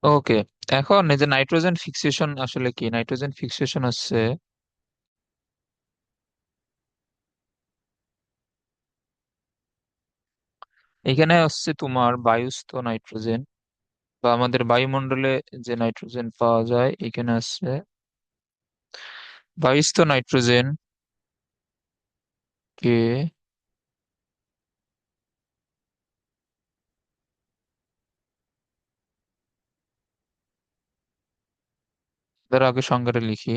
ওকে, এখন এই যে নাইট্রোজেন ফিক্সেশন আসলে কি? নাইট্রোজেন ফিক্সেশন হচ্ছে, এখানে হচ্ছে তোমার বায়ুস্থ নাইট্রোজেন বা আমাদের বায়ুমণ্ডলে যে নাইট্রোজেন পাওয়া যায় এখানে আছে বায়ুস্থ নাইট্রোজেন কে তার আগে সংজ্ঞাটা লিখি।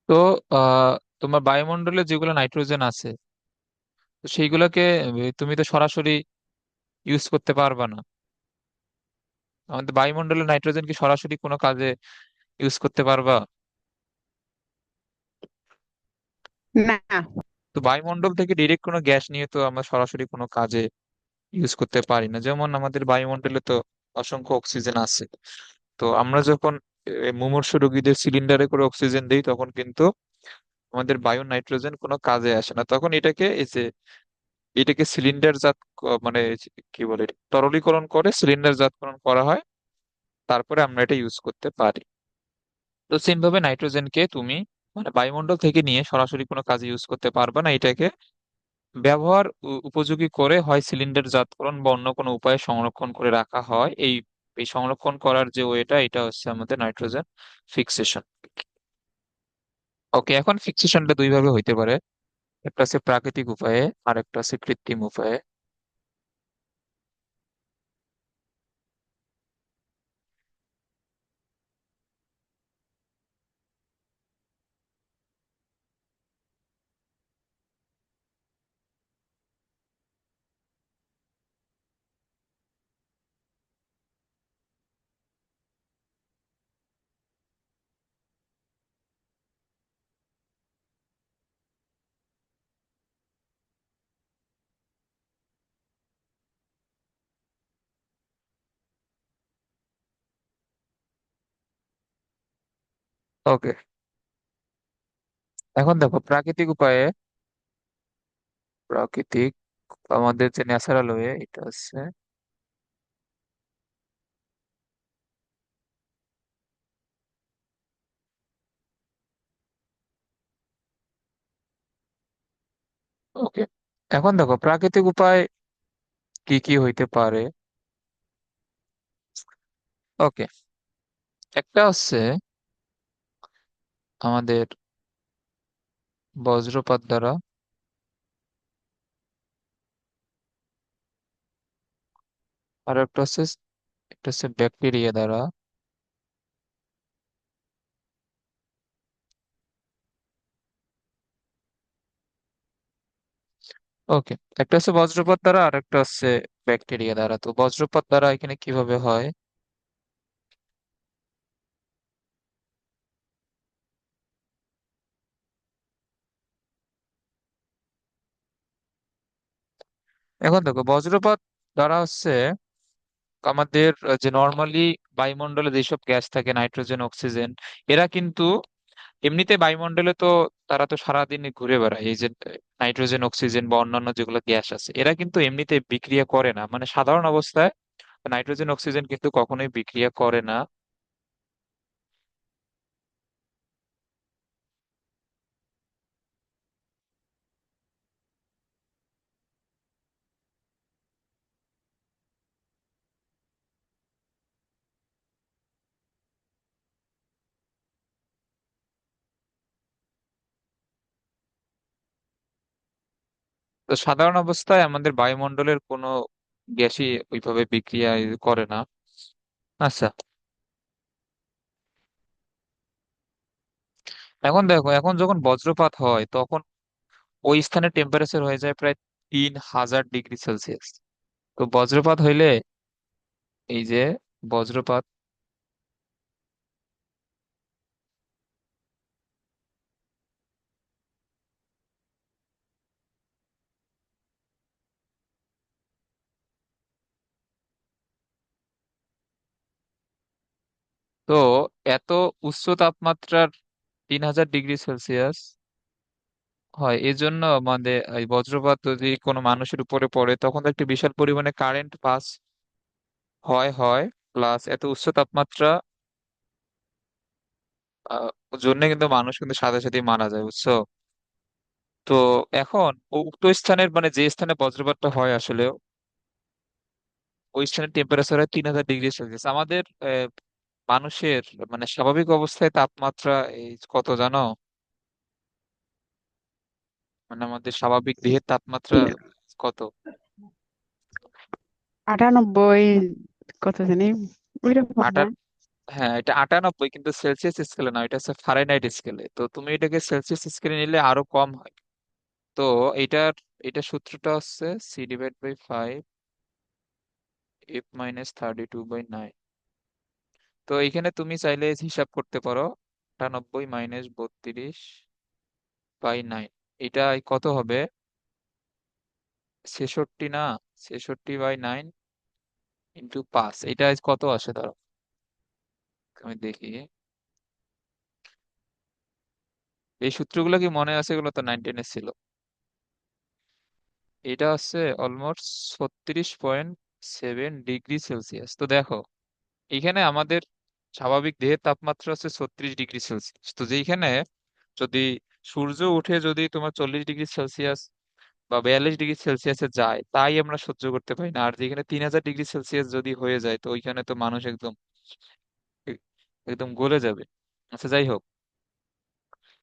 তো আহ তোমার বায়ুমণ্ডলে যেগুলো নাইট্রোজেন আছে, তো সেইগুলোকে তুমি তো সরাসরি ইউজ করতে পারবা না। আমাদের বায়ুমণ্ডলে নাইট্রোজেন কি সরাসরি কোনো কাজে ইউজ করতে পারবা? না। তো বায়ুমণ্ডল থেকে ডিরেক্ট কোনো গ্যাস নিয়ে তো আমরা সরাসরি কোনো কাজে ইউজ করতে পারি না। যেমন আমাদের বায়ুমণ্ডলে তো অসংখ্য অক্সিজেন আছে। তো আমরা যখন মুমূর্ষু রোগীদের সিলিন্ডারে করে অক্সিজেন দিই তখন কিন্তু আমাদের বায়ু নাইট্রোজেন কোনো কাজে আসে না। তখন এটাকে এই যে এটাকে সিলিন্ডার জাত মানে কি বলে তরলীকরণ করে সিলিন্ডার জাতকরণ করা হয়, তারপরে আমরা এটা ইউজ করতে পারি। তো সেম ভাবে নাইট্রোজেনকে তুমি মানে বায়ুমণ্ডল থেকে নিয়ে সরাসরি কোনো কাজে ইউজ করতে পারবে না। এটাকে ব্যবহার উপযোগী করে হয় সিলিন্ডার জাতকরণ বা অন্য কোনো উপায়ে সংরক্ষণ করে রাখা হয়। এই এই সংরক্ষণ করার যে ওয়েটা, এটা হচ্ছে আমাদের নাইট্রোজেন ফিক্সেশন। ওকে, এখন ফিক্সেশনটা দুই ভাবে হইতে পারে। একটা আছে প্রাকৃতিক উপায়ে আর একটা আছে কৃত্রিম উপায়ে। ওকে, এখন দেখো প্রাকৃতিক উপায়ে, প্রাকৃতিক আমাদের যে ন্যাচারাল ওয়ে এটা হচ্ছে, ওকে, এখন দেখো প্রাকৃতিক উপায় কি কি হইতে পারে। ওকে, একটা হচ্ছে আমাদের বজ্রপাত দ্বারা, আর একটা হচ্ছে ব্যাকটেরিয়া দ্বারা। ওকে, একটা হচ্ছে বজ্রপাত দ্বারা আর একটা হচ্ছে ব্যাকটেরিয়া দ্বারা। তো বজ্রপাত দ্বারা এখানে কিভাবে হয়? এখন দেখো বজ্রপাত দ্বারা হচ্ছে আমাদের যে নর্মালি বায়ুমণ্ডলে যেসব গ্যাস থাকে নাইট্রোজেন অক্সিজেন, এরা কিন্তু এমনিতে বায়ুমণ্ডলে তো তারা তো সারাদিন ঘুরে বেড়ায়। এই যে নাইট্রোজেন অক্সিজেন বা অন্যান্য যেগুলো গ্যাস আছে এরা কিন্তু এমনিতে বিক্রিয়া করে না, মানে সাধারণ অবস্থায় নাইট্রোজেন অক্সিজেন কিন্তু কখনোই বিক্রিয়া করে না। তো সাধারণ অবস্থায় আমাদের বায়ুমণ্ডলের কোনো গ্যাসই ওইভাবে বিক্রিয়া করে না। আচ্ছা, এখন দেখো এখন যখন বজ্রপাত হয় তখন ওই স্থানের টেম্পারেচার হয়ে যায় প্রায় 3000 ডিগ্রি সেলসিয়াস। তো বজ্রপাত হইলে, এই যে বজ্রপাত, তো এত উচ্চ তাপমাত্রার 3000 ডিগ্রি সেলসিয়াস হয়, এই জন্য আমাদের এই বজ্রপাত যদি কোনো মানুষের উপরে পড়ে তখন তো একটা বিশাল পরিমাণে কারেন্ট পাস হয় প্লাস এত উচ্চ তাপমাত্রা জন্য কিন্তু মানুষ কিন্তু সাথে সাথে মারা যায়, বুঝছো? তো এখন উক্ত স্থানের মানে যে স্থানে বজ্রপাতটা হয় আসলে ওই স্থানের টেম্পারেচার হয় 3000 ডিগ্রি সেলসিয়াস। আমাদের মানুষের মানে স্বাভাবিক অবস্থায় তাপমাত্রা এই কত জানো? মানে আমাদের স্বাভাবিক দেহের তাপমাত্রা কত? 98, কত জানি ওইরকম আটা না। হ্যাঁ, এটা 98, কিন্তু সেলসিয়াস স্কেলে না, এটা হচ্ছে ফারেনহাইট স্কেলে। তো তুমি এটাকে সেলসিয়াস স্কেলে নিলে আরো কম হয়। তো এটার এটা সূত্রটা হচ্ছে C/5 F-32/9। তো এখানে তুমি চাইলে হিসাব করতে পারো 98 - 32/9, এটা কত হবে? 66 না? 66/9 ইন্টু 5, এটা কত আসে ধরো, আমি দেখি। এই সূত্রগুলো কি মনে আছে? এগুলো তো 9 10 ছিল। এটা হচ্ছে অলমোস্ট 36.7 ডিগ্রি সেলসিয়াস। তো দেখো, এখানে আমাদের স্বাভাবিক দেহের তাপমাত্রা হচ্ছে 36 ডিগ্রি সেলসিয়াস। তো যেখানে যদি সূর্য উঠে যদি তোমার 40 ডিগ্রি সেলসিয়াস বা 42 ডিগ্রি সেলসিয়াসে যায়, তাই আমরা সহ্য করতে পারি না। আর যেখানে 3000 ডিগ্রি সেলসিয়াস যদি হয়ে যায়, তো ওইখানে তো মানুষ একদম একদম গলে যাবে। আচ্ছা, যাই হোক।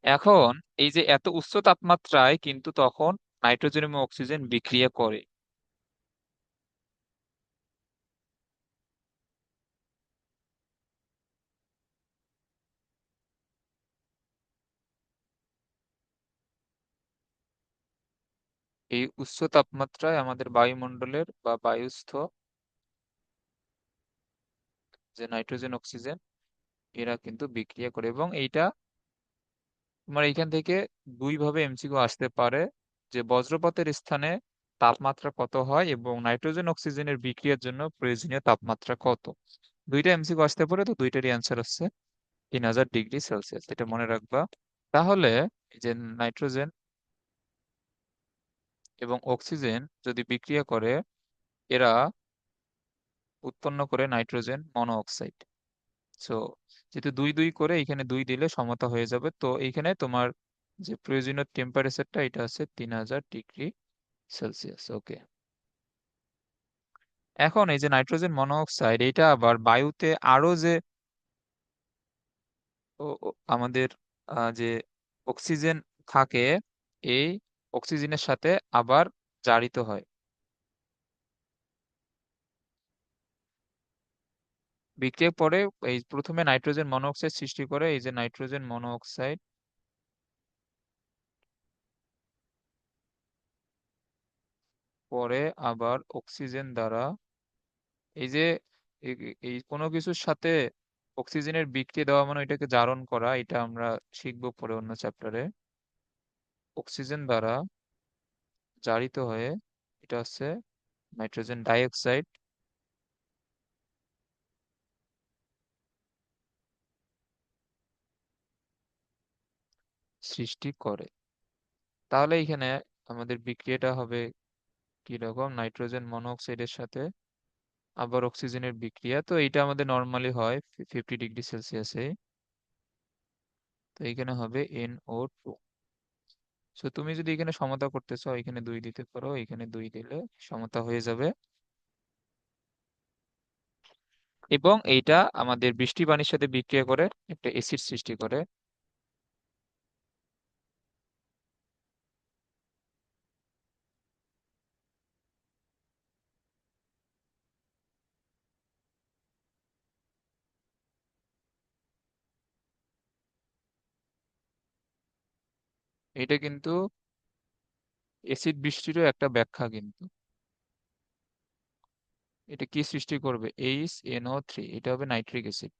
এখন এই যে এত উচ্চ তাপমাত্রায় কিন্তু তখন নাইট্রোজেন এবং অক্সিজেন বিক্রিয়া করে। এই উচ্চ তাপমাত্রায় আমাদের বায়ুমণ্ডলের বা বায়ুস্থ যে নাইট্রোজেন অক্সিজেন এরা কিন্তু বিক্রিয়া করে। এবং এইটা তোমার এইখান থেকে দুই ভাবে এমসিকিউ আসতে পারে, যে বজ্রপাতের স্থানে তাপমাত্রা কত হয় এবং নাইট্রোজেন অক্সিজেনের বিক্রিয়ার জন্য প্রয়োজনীয় তাপমাত্রা কত। দুইটা এমসিকিউ আসতে পারে, তো দুইটারই অ্যান্সার হচ্ছে 3000 ডিগ্রি সেলসিয়াস, এটা মনে রাখবা। তাহলে এই যে নাইট্রোজেন এবং অক্সিজেন যদি বিক্রিয়া করে, এরা উৎপন্ন করে নাইট্রোজেন মনোঅক্সাইড। সো যেহেতু দুই দুই করে, এখানে দুই দিলে সমতা হয়ে যাবে। তো এইখানে তোমার যে প্রয়োজনীয় টেম্পারেচারটা এটা আছে 3000 ডিগ্রি সেলসিয়াস। ওকে। এখন এই যে নাইট্রোজেন মনোঅক্সাইড, এটা আবার বায়ুতে আরো যে আমাদের যে অক্সিজেন থাকে, এই অক্সিজেনের সাথে আবার জারিত হয়। বিক্রিয়ার পরে এই প্রথমে নাইট্রোজেন মনোঅক্সাইড সৃষ্টি করে, এই যে নাইট্রোজেন মনোঅক্সাইড, পরে আবার অক্সিজেন দ্বারা, এই যে এই কোনো কিছুর সাথে অক্সিজেনের বিক্রিয়া দেওয়া মানে এটাকে জারণ করা, এটা আমরা শিখবো পরে অন্য চ্যাপ্টারে। অক্সিজেন দ্বারা জারিত হয়ে এটা হচ্ছে নাইট্রোজেন ডাইঅক্সাইড সৃষ্টি করে। তাহলে এখানে আমাদের বিক্রিয়াটা হবে কি রকম? নাইট্রোজেন মনোঅক্সাইডের সাথে আবার অক্সিজেনের বিক্রিয়া। তো এটা আমাদের নর্মালি হয় 50 ডিগ্রি সেলসিয়াসে। তো এখানে হবে NO2। সো তুমি যদি এখানে সমতা করতে চাও, এখানে দুই দিতে পারো, এখানে দুই দিলে সমতা হয়ে যাবে। এবং এইটা আমাদের বৃষ্টি পানির সাথে বিক্রিয়া করে একটা অ্যাসিড সৃষ্টি করে। এটা কিন্তু অ্যাসিড বৃষ্টিরও একটা ব্যাখ্যা কিন্তু। এটা কি সৃষ্টি করবে? HNO3, এটা হবে নাইট্রিক অ্যাসিড।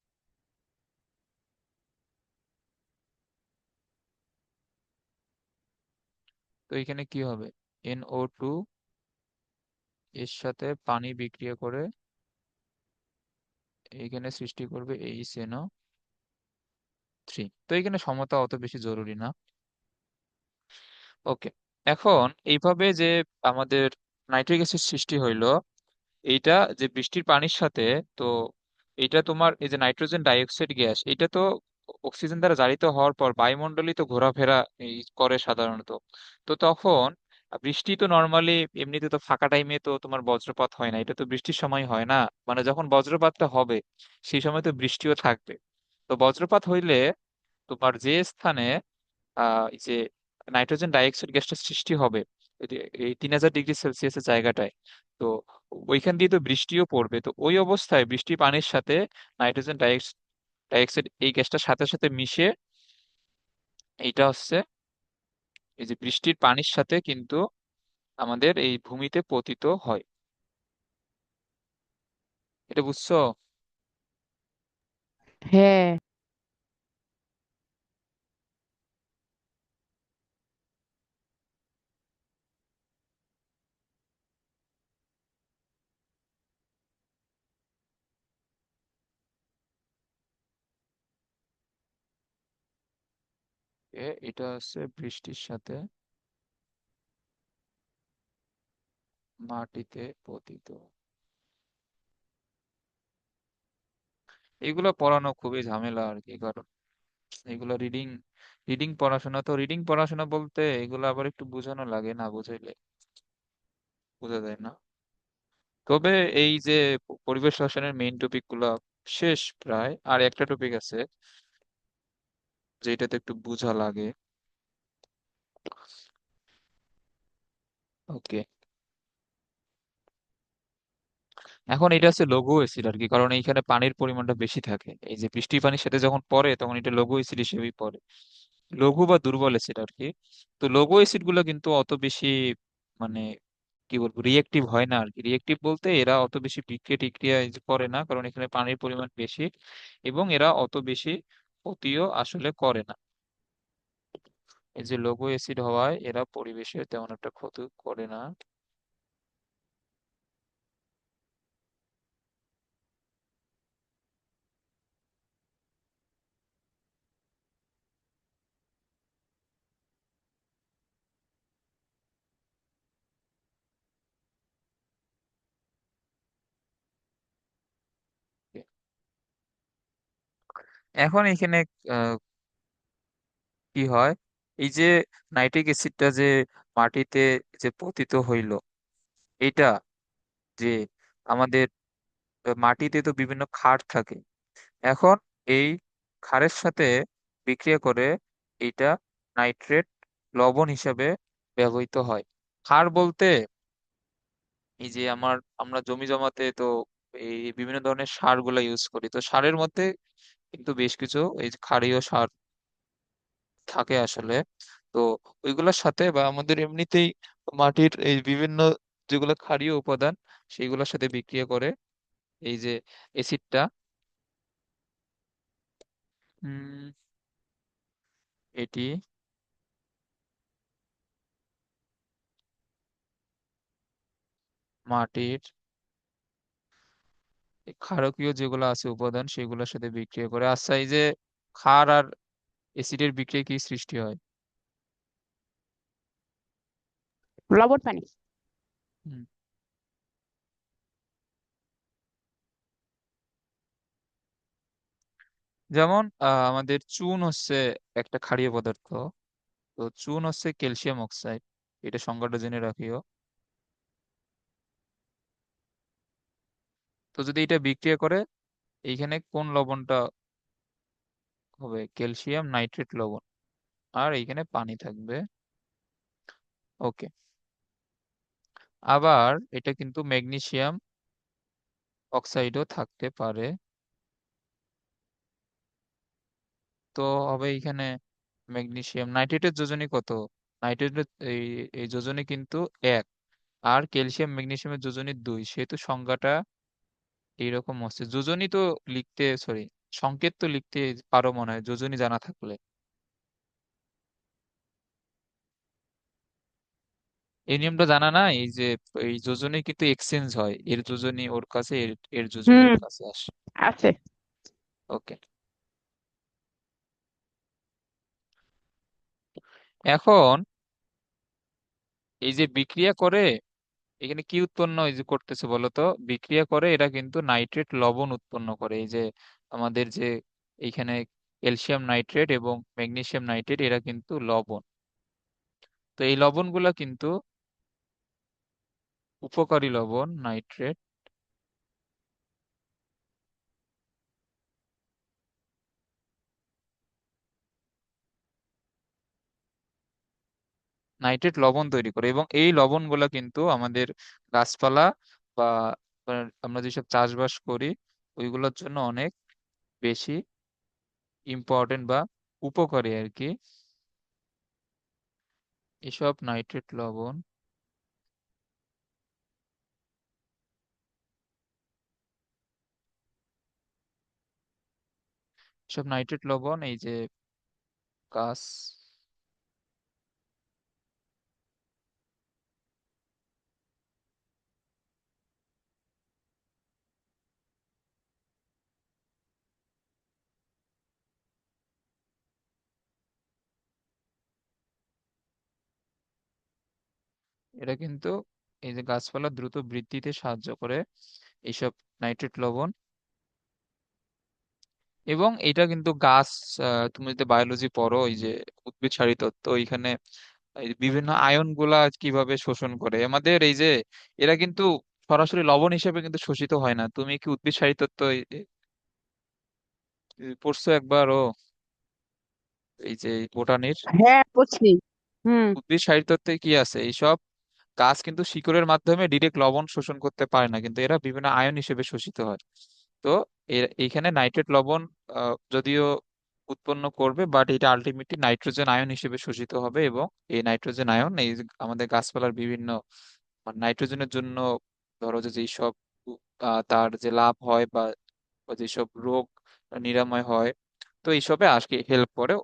তো এখানে কি হবে? NO2 এর সাথে পানি বিক্রিয়া করে এখানে সৃষ্টি করবে HNO3। তো এখানে সমতা অত বেশি জরুরি না। ওকে, এখন এইভাবে যে আমাদের নাইট্রিক অ্যাসিড সৃষ্টি হইলো, এইটা যে বৃষ্টির পানির সাথে, তো এটা তোমার এই যে নাইট্রোজেন ডাইঅক্সাইড গ্যাস, এটা তো অক্সিজেন দ্বারা জারিত হওয়ার পর বায়ুমণ্ডলে তো ঘোরাফেরা করে সাধারণত। তো তখন বৃষ্টি তো নর্মালি এমনিতে তো ফাঁকা টাইমে তো তোমার বজ্রপাত হয় না, এটা তো বৃষ্টির সময় হয় না। মানে যখন বজ্রপাতটা হবে সেই সময় তো বৃষ্টিও থাকবে। তো বজ্রপাত হইলে তোমার যে স্থানে এই যে নাইট্রোজেন ডাইঅক্সাইড গ্যাসটা সৃষ্টি হবে, এই 3000 ডিগ্রি সেলসিয়াসের জায়গাটায়, তো ওইখান দিয়ে তো বৃষ্টিও পড়বে। তো ওই অবস্থায় বৃষ্টি পানির সাথে নাইট্রোজেন ডাইঅক্সাইড এই গ্যাসটার সাথে সাথে মিশে এইটা হচ্ছে এই যে বৃষ্টির পানির সাথে কিন্তু আমাদের এই ভূমিতে পতিত হয়। এটা বুঝছো? হ্যাঁ, এটা হচ্ছে বৃষ্টির সাথে মাটিতে পতিত। এগুলো পড়ানো খুবই ঝামেলা আর কি, কারণ এগুলো রিডিং রিডিং পড়াশোনা, তো রিডিং পড়াশোনা বলতে এগুলো আবার একটু বোঝানো লাগে, না বুঝাইলে বোঝা যায় না। তবে এই যে পরিবেশ রসায়নের মেইন টপিক গুলা শেষ প্রায়, আর একটা টপিক আছে যেটাতে একটু বোঝা লাগে। ওকে, এখন এটা হচ্ছে লঘু অ্যাসিড আর কি, কারণ এইখানে পানির পরিমাণটা বেশি থাকে। এই যে বৃষ্টি পানির সাথে যখন পড়ে তখন এটা লঘু অ্যাসিড হিসেবেই পড়ে, লঘু বা দুর্বল অ্যাসিড আর কি। তো লঘু অ্যাসিড গুলো কিন্তু অত বেশি মানে কি বলবো রিয়েক্টিভ হয় না আর কি। রিয়েক্টিভ বলতে এরা অত বেশি বিক্রিয়া টিক্রিয়া এই যে করে না, কারণ এখানে পানির পরিমাণ বেশি, এবং এরা অত বেশি ক্ষতিও আসলে করে না। এই যে লঘু অ্যাসিড হওয়ায় এরা পরিবেশে তেমন একটা ক্ষতি করে না। এখন এখানে আহ, কি হয়, এই যে নাইট্রিক অ্যাসিডটা যে মাটিতে যে পতিত হইলো, এটা যে আমাদের মাটিতে তো বিভিন্ন ক্ষার থাকে। এখন এই ক্ষারের সাথে বিক্রিয়া করে এটা নাইট্রেট লবণ হিসাবে ব্যবহৃত হয়। ক্ষার বলতে এই যে আমরা জমি জমাতে তো এই বিভিন্ন ধরনের সার গুলা ইউজ করি, তো সারের মধ্যে কিন্তু বেশ কিছু এই যে ক্ষারীয় সার থাকে আসলে। তো ওইগুলোর সাথে বা আমাদের এমনিতেই মাটির এই বিভিন্ন যেগুলো ক্ষারীয় উপাদান সেইগুলোর সাথে বিক্রিয়া করে এই যে অ্যাসিডটা এটি মাটির এই ক্ষারকীয় যেগুলো আছে উপাদান সেগুলোর সাথে বিক্রিয়া করে। আচ্ছা, এই যে ক্ষার আর অ্যাসিডের বিক্রিয়া কি সৃষ্টি হয়? লবণ পানি। হুম, যেমন আমাদের চুন হচ্ছে একটা ক্ষারীয় পদার্থ। তো চুন হচ্ছে ক্যালসিয়াম অক্সাইড, এটা সংজ্ঞাটা জেনে রাখিও। তো যদি এটা বিক্রিয়া করে, এইখানে কোন লবণটা হবে? ক্যালসিয়াম নাইট্রেট লবণ, আর এইখানে পানি থাকবে। ওকে, আবার এটা কিন্তু ম্যাগনেসিয়াম অক্সাইডও থাকতে পারে। তো হবে এইখানে ম্যাগনেসিয়াম নাইট্রেটের যোজনী কত? নাইট্রেটের এই এই যোজনী কিন্তু এক, আর ক্যালসিয়াম ম্যাগনেসিয়ামের যোজনী দুই, সেহেতু সংজ্ঞাটা এইরকম হচ্ছে। যোজনী তো লিখতে, সরি, সংকেত তো লিখতে পারো মনে হয় যোজনী জানা থাকলে। এই নিয়মটা জানা না, এই যে এই যোজনী কিন্তু এক্সচেঞ্জ হয়, এর যোজনী ওর কাছে, এর এর যোজনী হুম, ওর কাছে আসে। আছে। ওকে। এখন এই যে বিক্রিয়া করে, এখানে কি উৎপন্ন এই যে করতেছে বলতো, বিক্রিয়া করে এরা কিন্তু নাইট্রেট লবণ উৎপন্ন করে। এই যে আমাদের যে এইখানে ক্যালসিয়াম নাইট্রেট এবং ম্যাগনেসিয়াম নাইট্রেট এরা কিন্তু লবণ। তো এই লবণগুলা কিন্তু উপকারী লবণ, নাইট্রেট। নাইট্রেট লবণ তৈরি করে, এবং এই লবণগুলা কিন্তু আমাদের গাছপালা বা আমরা যেসব চাষবাস করি ওইগুলোর জন্য অনেক বেশি ইম্পর্টেন্ট বা উপকারী আর কি, এসব নাইট্রেট লবণ। এসব নাইট্রেট লবণ এই যে গাছ, এরা কিন্তু এই যে গাছপালা দ্রুত বৃদ্ধিতে সাহায্য করে এইসব নাইট্রেট লবণ। এবং এটা কিন্তু গাছ, তুমি যদি বায়োলজি পড়ো, এই যে উদ্ভিদ শারীরতত্ত্ব, এখানে এই যে বিভিন্ন আয়ন গুলা কিভাবে শোষণ করে আমাদের, এই যে এরা কিন্তু সরাসরি লবণ হিসেবে কিন্তু শোষিত হয় না। তুমি কি উদ্ভিদ শারীরতত্ত্ব পড়ছো একবারও, এই যে বোটানির হ্যাঁ, বুঝছি। হুম। উদ্ভিদ শারীরতত্ত্বে কি আছে, এইসব গাছ কিন্তু শিকড়ের মাধ্যমে ডিরেক্ট লবণ শোষণ করতে পারে না, কিন্তু এরা বিভিন্ন আয়ন হিসেবে শোষিত হয়। তো এইখানে নাইট্রেট লবণ যদিও উৎপন্ন করবে, বাট এটা আলটিমেটলি নাইট্রোজেন আয়ন হিসেবে শোষিত হবে, এবং এই নাইট্রোজেন আয়ন এই যে আমাদের গাছপালার বিভিন্ন নাইট্রোজেনের জন্য, ধরো যে যেসব তার যে লাভ হয় বা যেসব রোগ নিরাময় হয়, তো এইসবে আজকে হেল্প করে।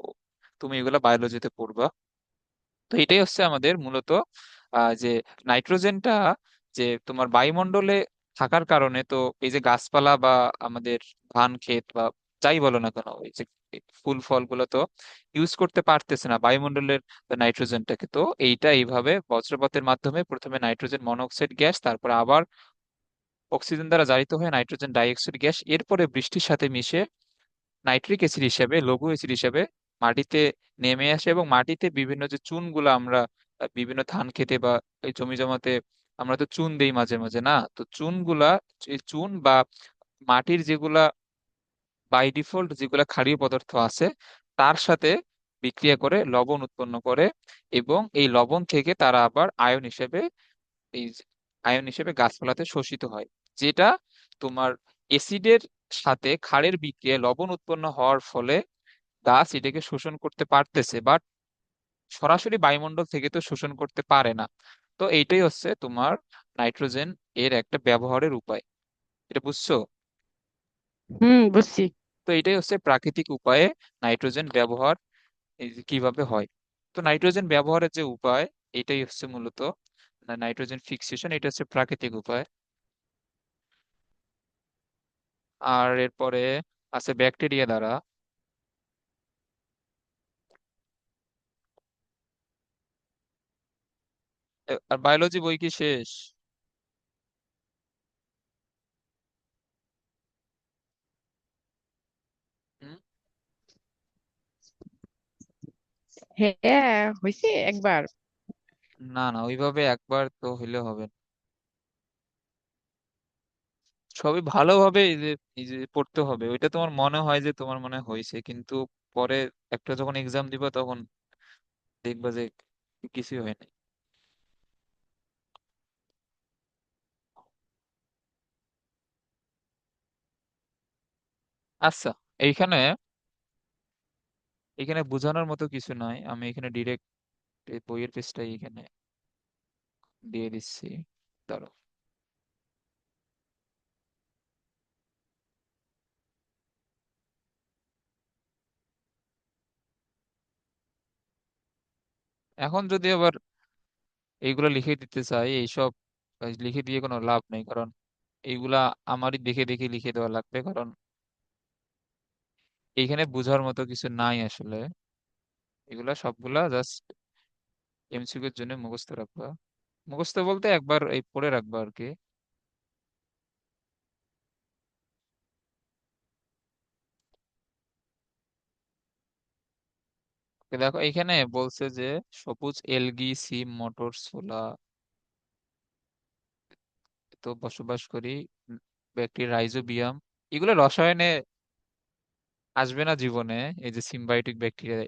তুমি এগুলা বায়োলজিতে পড়বা। তো এটাই হচ্ছে আমাদের মূলত যে নাইট্রোজেনটা যে তোমার বায়ুমণ্ডলে থাকার কারণে, তো এই যে গাছপালা বা আমাদের ধান ক্ষেত বা যাই বলো না কেন, এই যে ফুল ফল গুলো তো ইউজ করতে পারতেছে না বায়ুমণ্ডলের নাইট্রোজেনটাকে। তো এইটা এইভাবে বজ্রপাতের মাধ্যমে প্রথমে নাইট্রোজেন মনোক্সাইড গ্যাস, তারপরে আবার অক্সিজেন দ্বারা জারিত হয়ে নাইট্রোজেন ডাইঅক্সাইড গ্যাস, এরপরে বৃষ্টির সাথে মিশে নাইট্রিক অ্যাসিড হিসেবে, লঘু অ্যাসিড হিসেবে মাটিতে নেমে আসে। এবং মাটিতে বিভিন্ন যে চুনগুলো আমরা বিভিন্ন ধান খেতে বা এই জমি জমাতে আমরা তো চুন দেই মাঝে মাঝে না, তো চুনগুলা, এই চুন বা মাটির যেগুলা বাই ডিফল্ট যেগুলা ক্ষারীয় পদার্থ আছে তার সাথে বিক্রিয়া করে লবণ উৎপন্ন করে, এবং এই লবণ থেকে তারা আবার আয়ন হিসেবে, এই যে আয়ন হিসেবে গাছপালাতে শোষিত হয়। যেটা তোমার অ্যাসিডের সাথে ক্ষারের বিক্রিয়ায় লবণ উৎপন্ন হওয়ার ফলে গাছ এটাকে শোষণ করতে পারতেছে, বাট সরাসরি বায়ুমণ্ডল থেকে তো শোষণ করতে পারে না। তো এইটাই হচ্ছে তোমার নাইট্রোজেন এর একটা ব্যবহারের উপায়, এটা বুঝছো? হুম, বুঝছি। তো এটাই হচ্ছে প্রাকৃতিক উপায়ে নাইট্রোজেন ব্যবহার, এই যে কিভাবে হয়। তো নাইট্রোজেন ব্যবহারের যে উপায়, এটাই হচ্ছে মূলত নাইট্রোজেন ফিক্সেশন, এটা হচ্ছে প্রাকৃতিক উপায়। আর এরপরে আছে ব্যাকটেরিয়া দ্বারা। আর বায়োলজি বই কি শেষ? হুম? হ্যাঁ, হয়েছে একবার। না না, ওইভাবে একবার তো হইলে হবে না। সবই ভালোভাবে এই যে পড়তে হবে, ওইটা তোমার মনে হয় যে তোমার মনে হয়েছে, কিন্তু পরে একটা যখন এক্সাম দিবা তখন দেখবা যে কিছুই হয় নাই। আচ্ছা, এইখানে এখানে বোঝানোর মতো কিছু নাই, আমি এখানে ডিরেক্ট এই বইয়ের পেজটাই এখানে দিয়ে দিচ্ছি। ধরো, এখন যদি আবার এইগুলো লিখে দিতে চাই, এইসব লিখে দিয়ে কোনো লাভ নেই, কারণ এইগুলা আমারই দেখে দেখে লিখে দেওয়া লাগবে, কারণ এইখানে বোঝার মতো কিছু নাই আসলে। এগুলা সবগুলা জাস্ট এমসিকিউর জন্য মুখস্থ রাখবা। মুখস্থ বলতে একবার এই পড়ে রাখবা আর কি। তো দেখো এইখানে বলছে যে সবুজ এলগি সিম মোটর সোলা তো বসবাস করি, ব্যাকটেরিয়া রাইজোবিয়াম, এগুলো রসায়নে আসবে না জীবনে, এই যে সিম্বায়োটিক ব্যাকটেরিয়া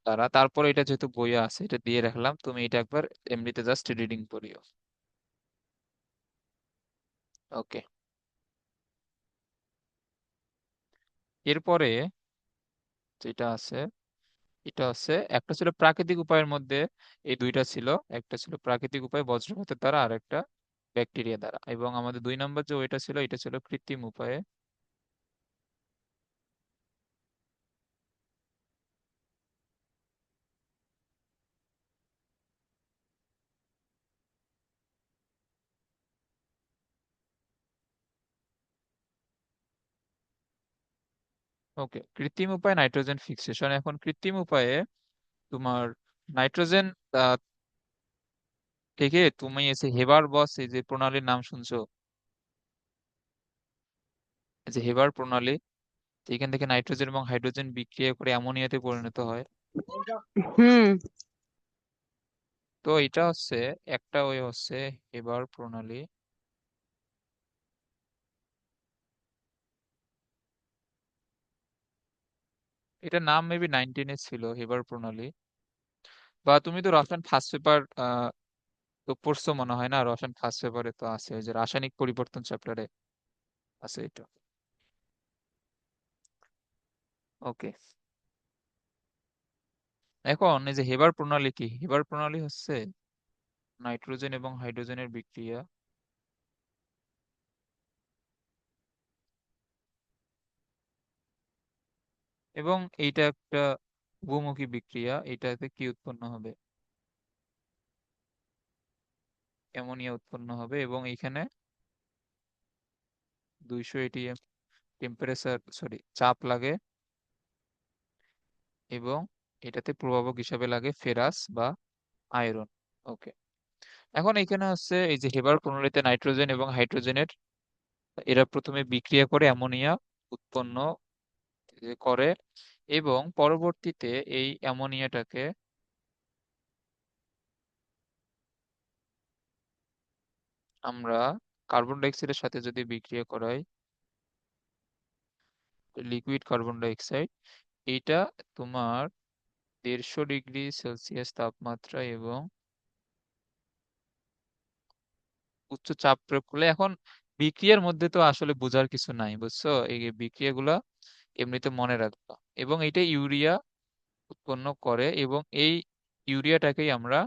দ্বারা। তারপরে এটা যেহেতু বইয়ে আছে, এটা দিয়ে রাখলাম, তুমি এটা একবার এমনিতে জাস্ট রিডিং করিও। ওকে। এরপরে যেটা আছে, এটা হচ্ছে একটা ছিল প্রাকৃতিক উপায়ের মধ্যে, এই দুইটা ছিল। একটা ছিল প্রাকৃতিক উপায় বজ্রপাতের দ্বারা, আর একটা ব্যাকটেরিয়া দ্বারা। এবং আমাদের 2 নম্বর যে ওইটা ছিল, এটা ছিল কৃত্রিম উপায়ে। ওকে, কৃত্রিম উপায়ে নাইট্রোজেন ফিক্সেশন। এখন কৃত্রিম উপায়ে তোমার নাইট্রোজেন থেকে তুমি এসে হেবার বস এই যে প্রণালীর নাম শুনছো, এই যে হেবার প্রণালী, তো এখান থেকে নাইট্রোজেন এবং হাইড্রোজেন বিক্রিয়া করে অ্যামোনিয়াতে পরিণত হয়। হুম। তো এটা হচ্ছে একটা ওয়ে, হচ্ছে হেবার প্রণালী। এটা নাম মেবি 19-এ ছিল হেবার প্রণালী। বা তুমি তো রসায়ন ফার্স্ট পেপার তো পড়ছো মনে হয় না? রসায়ন ফার্স্ট পেপারে তো আছে, ওই যে রাসায়নিক পরিবর্তন চ্যাপ্টারে আছে এটা। ওকে। এখন এই যে হেবার প্রণালী কি, হেবার প্রণালী হচ্ছে নাইট্রোজেন এবং হাইড্রোজেনের বিক্রিয়া, এবং এইটা একটা বহুমুখী বিক্রিয়া। এটাতে কি উৎপন্ন হবে? অ্যামোনিয়া উৎপন্ন হবে, এবং এখানে 200 atm টেম্পারেচার, সরি চাপ লাগে, এবং এটাতে প্রভাবক হিসাবে লাগে ফেরাস বা আয়রন। ওকে। এখন এখানে হচ্ছে এই যে হেবার প্রণালীতে নাইট্রোজেন এবং হাইড্রোজেনের, এরা প্রথমে বিক্রিয়া করে অ্যামোনিয়া উৎপন্ন করে, এবং পরবর্তীতে এই অ্যামোনিয়াটাকে আমরা কার্বন ডাই অক্সাইডের সাথে যদি বিক্রিয়া করাই, লিকুইড কার্বন ডাই অক্সাইড, এইটা তোমার 150 ডিগ্রি সেলসিয়াস তাপমাত্রা এবং উচ্চ চাপ প্রয়োগ করলে, এখন বিক্রিয়ার মধ্যে তো আসলে বোঝার কিছু নাই, বুঝছো? এই বিক্রিয়াগুলা এমনিতে মনে রাখবা। এবং এটা ইউরিয়া উৎপন্ন করে, এবং এই ইউরিয়াটাকেই আমরা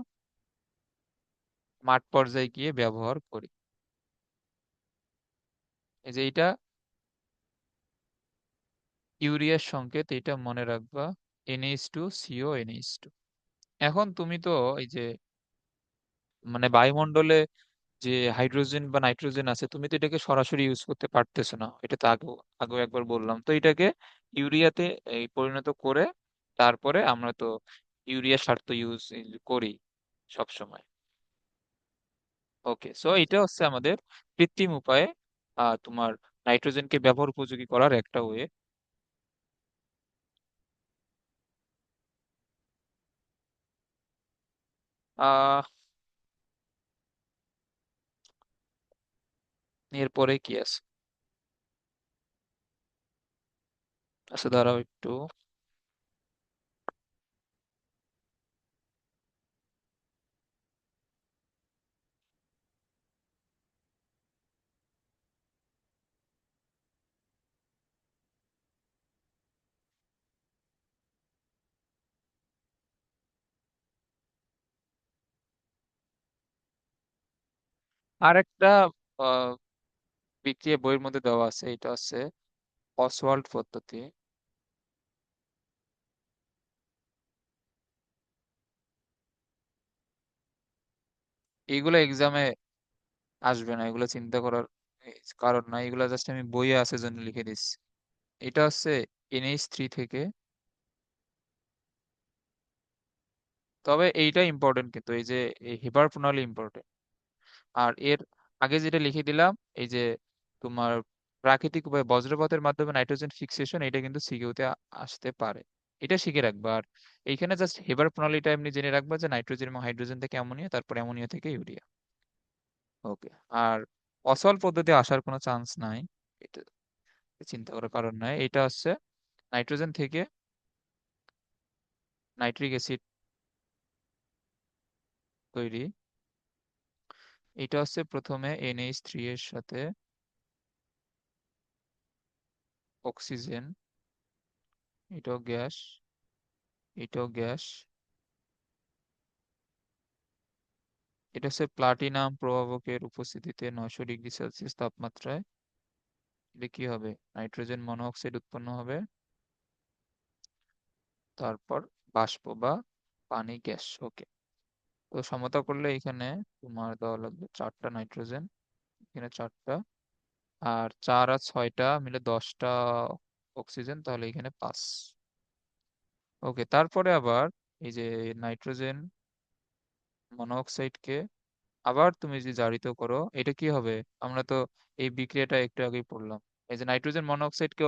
মাঠ পর্যায়ে গিয়ে ব্যবহার করি। এই যে এটা ইউরিয়ার সংকেত, এটা মনে রাখবা, NH2CONH2। এখন তুমি তো এই যে মানে বায়ুমণ্ডলে যে হাইড্রোজেন বা নাইট্রোজেন আছে, তুমি তো এটাকে সরাসরি ইউজ করতে পারতেছো না, এটা তো আগেও আগেও একবার বললাম। তো এটাকে ইউরিয়াতে এই পরিণত করে, তারপরে আমরা তো ইউরিয়া সার তো ইউজ করি সব সময়। ওকে, সো এটা হচ্ছে আমাদের কৃত্রিম উপায়ে তোমার নাইট্রোজেনকে ব্যবহার উপযোগী করার একটা ওয়ে। আহ এরপরে কি আছে? আচ্ছা দাঁড়াও একটু। আর একটা আহ, বিক্রিয়া বইয়ের মধ্যে দেওয়া আছে, এটা আছে অসওয়াল্ড পদ্ধতি। এইগুলো এক্সামে আসবে না, এগুলো চিন্তা করার কারণ না, এগুলো জাস্ট আমি বইয়ে আছে জন্য লিখে দিচ্ছি। এটা হচ্ছে NH3 থেকে। তবে এইটা ইম্পর্টেন্ট, কিন্তু এই যে এই হেবার প্রণালী ইম্পর্টেন্ট। আর এর আগে যেটা লিখে দিলাম, এই যে তোমার প্রাকৃতিক উপায়ে বজ্রপাতের মাধ্যমে নাইট্রোজেন ফিক্সেশন, এটা কিন্তু সিকিউতে আসতে পারে। এটা শিখে রাখবা। আর এইখানে জাস্ট হেবার প্রণালীটা এমনি জেনে রাখবা যে নাইট্রোজেন এবং হাইড্রোজেন থেকে অ্যামোনিয়া, তারপর অ্যামোনিয়া থেকে ইউরিয়া। ওকে। আর অসল পদ্ধতি আসার কোনো চান্স নাই, এটা চিন্তা করার কারণ নাই। এটা হচ্ছে নাইট্রোজেন থেকে নাইট্রিক অ্যাসিড তৈরি। এটা হচ্ছে প্রথমে NH3 এর সাথে অক্সিজেন, এটাও গ্যাস, এটাও গ্যাস। এটা হচ্ছে প্লাটিনাম প্রভাবকের উপস্থিতিতে 900 ডিগ্রি সেলসিয়াস তাপমাত্রায় এটা কি হবে, নাইট্রোজেন মনোঅক্সাইড উৎপন্ন হবে, তারপর বাষ্প বা পানি গ্যাস। ওকে। তো সমতা করলে এখানে তোমার দেওয়া লাগবে 4টা নাইট্রোজেন, এখানে 4টা, আর 4 আর 6টা মিলে 10টা অক্সিজেন, তাহলে এখানে 5। ওকে। তারপরে আবার এই যে নাইট্রোজেন মনোঅক্সাইডকে আবার তুমি যদি জারিত করো, এটা কি হবে? আমরা তো এই বিক্রিয়াটা একটু আগেই পড়লাম। এই যে নাইট্রোজেন মনোঅক্সাইডকে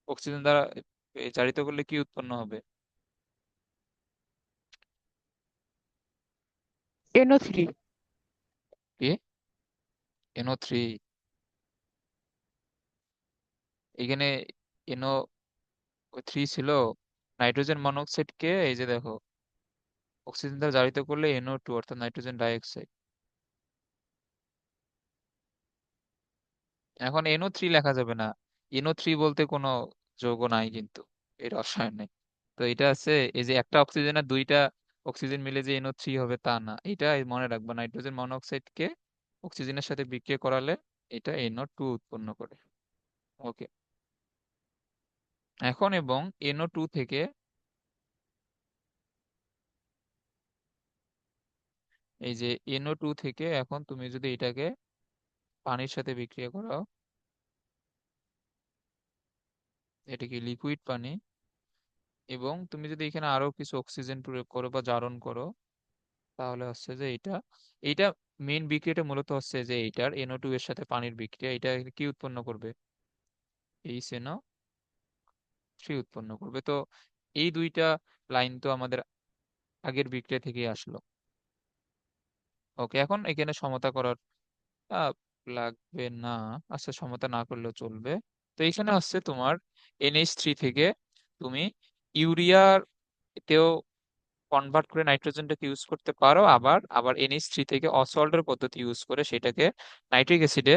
অক্সিজেন দ্বারা জারিত করলে কি উৎপন্ন হবে? NO3। কি? NO3। এখানে NO3 ছিল। নাইট্রোজেন মনোঅক্সাইডকে এই যে দেখো অক্সিজেন দ্বারা জারিত করলে NO2 অর্থাৎ নাইট্রোজেন ডাইঅক্সাইড। এখন NO3 লেখা যাবে না। NO3 বলতে কোনো যৌগ নাই কিন্তু, এই রসায়নে। তো এটা আছে, এই যে একটা অক্সিজেনের দুইটা অক্সিজেন মিলে যে NO3 হবে তা না, এটা মনে রাখবা। নাইট্রোজেন মনোঅক্সাইডকে অক্সিজেনের সাথে বিক্রিয়া করালে এটা NO2 উৎপন্ন করে। ওকে। এখন এবং NO2 থেকে এই যে NO2 থেকে এখন তুমি যদি এটাকে পানির সাথে বিক্রিয়া করাও, এটা কি লিকুইড পানি, এবং তুমি যদি এখানে আরো কিছু অক্সিজেন প্রয়োগ করো বা জারণ করো, তাহলে হচ্ছে যে এটা এইটা মেইন বিক্রিয়াটা মূলত হচ্ছে যে এইটার NO2 এর সাথে পানির বিক্রিয়া, এটা কি উৎপন্ন করবে? HNO3 উৎপন্ন করবে। তো এই দুইটা লাইন তো আমাদের আগের বিক্রিয়া থেকেই আসলো। ওকে। এখন এখানে সমতা করার আহ, লাগবে না। আচ্ছা, সমতা না করলেও চলবে। তো এখানে হচ্ছে তোমার NH3 থেকে তুমি ইউরিয়ার তেও কনভার্ট করে নাইট্রোজেনটাকে ইউজ করতে পারো, আবার আবার NH3 থেকে অসল্টের পদ্ধতি ইউজ করে সেটাকে নাইট্রিক অ্যাসিডে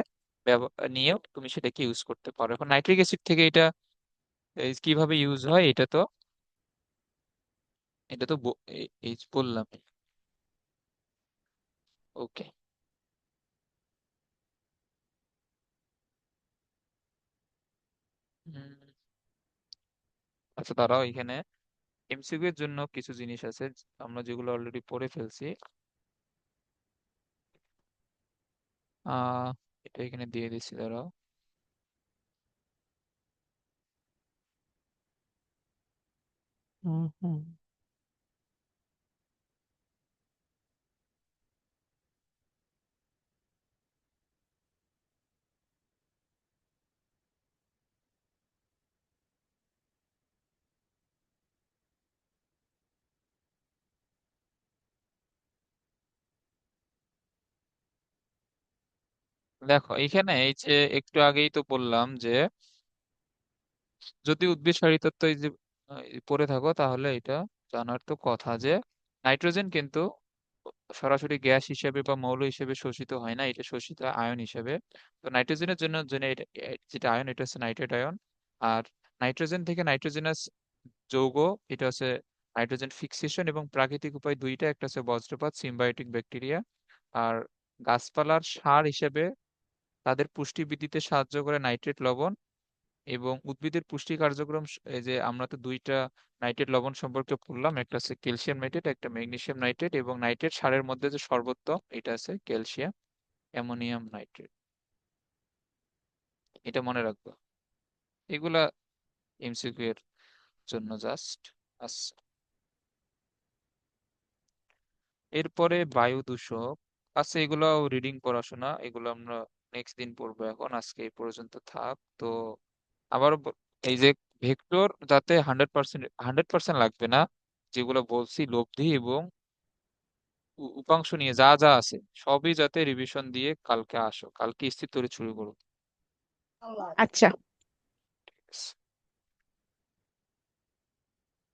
নিয়েও তুমি সেটাকে ইউজ করতে পারো। এখন নাইট্রিক অ্যাসিড থেকে এটা কিভাবে ইউজ হয়, এটা তো এই বললাম। ওকে। আচ্ছা, দাঁড়াও, এখানে MCQ এর জন্য কিছু জিনিস আছে আমরা যেগুলো অলরেডি পড়ে ফেলছি। আহ এটা এখানে দিয়ে দিচ্ছি, দাঁড়াও। হুম হুম। দেখো এখানে এই যে একটু আগেই তো বললাম যে যদি উদ্ভিদ সারী তত্ত্ব এই যে পড়ে থাকো, তাহলে এটা জানার তো কথা যে নাইট্রোজেন কিন্তু সরাসরি গ্যাস হিসেবে বা মৌল হিসেবে শোষিত হয় না, এটা শোষিত হয় আয়ন হিসেবে। তো নাইট্রোজেনের জন্য জন্য যেটা আয়ন, এটা হচ্ছে নাইট্রেট আয়ন। আর নাইট্রোজেন থেকে নাইট্রোজেনাস যৌগ, এটা হচ্ছে নাইট্রোজেন ফিক্সেশন এবং প্রাকৃতিক উপায় দুইটা, একটা হচ্ছে বজ্রপাত সিম্বায়োটিক ব্যাকটেরিয়া। আর গাছপালার সার হিসেবে তাদের পুষ্টি বৃদ্ধিতে সাহায্য করে নাইট্রেট লবণ, এবং উদ্ভিদের পুষ্টি কার্যক্রম এই যে আমরা তো দুইটা নাইট্রেট লবণ সম্পর্কে পড়লাম, একটা আছে ক্যালসিয়াম নাইট্রেট, একটা ম্যাগনেসিয়াম নাইট্রেট, এবং নাইট্রেট সারের মধ্যে যে সর্বোত্তম এটা আছে ক্যালসিয়াম অ্যামোনিয়াম নাইট্রেট। এটা মনে রাখবো। এগুলা এমসিকিউ এর জন্য জাস্ট। আচ্ছা, এরপরে বায়ু দূষক। আচ্ছা, এগুলাও রিডিং পড়াশোনা, এগুলো আমরা নেক্সট দিন পড়বো, এখন আজকে এই পর্যন্ত থাক। তো আবার এই যে ভেক্টর যাতে 100% লাগবে না, যেগুলো বলছি লব্ধি এবং উপাংশ নিয়ে যা যা আছে সবই যাতে রিভিশন দিয়ে কালকে আসো, কালকে স্থির তৈরি শুরু করো। আচ্ছা। ঠিক আছে।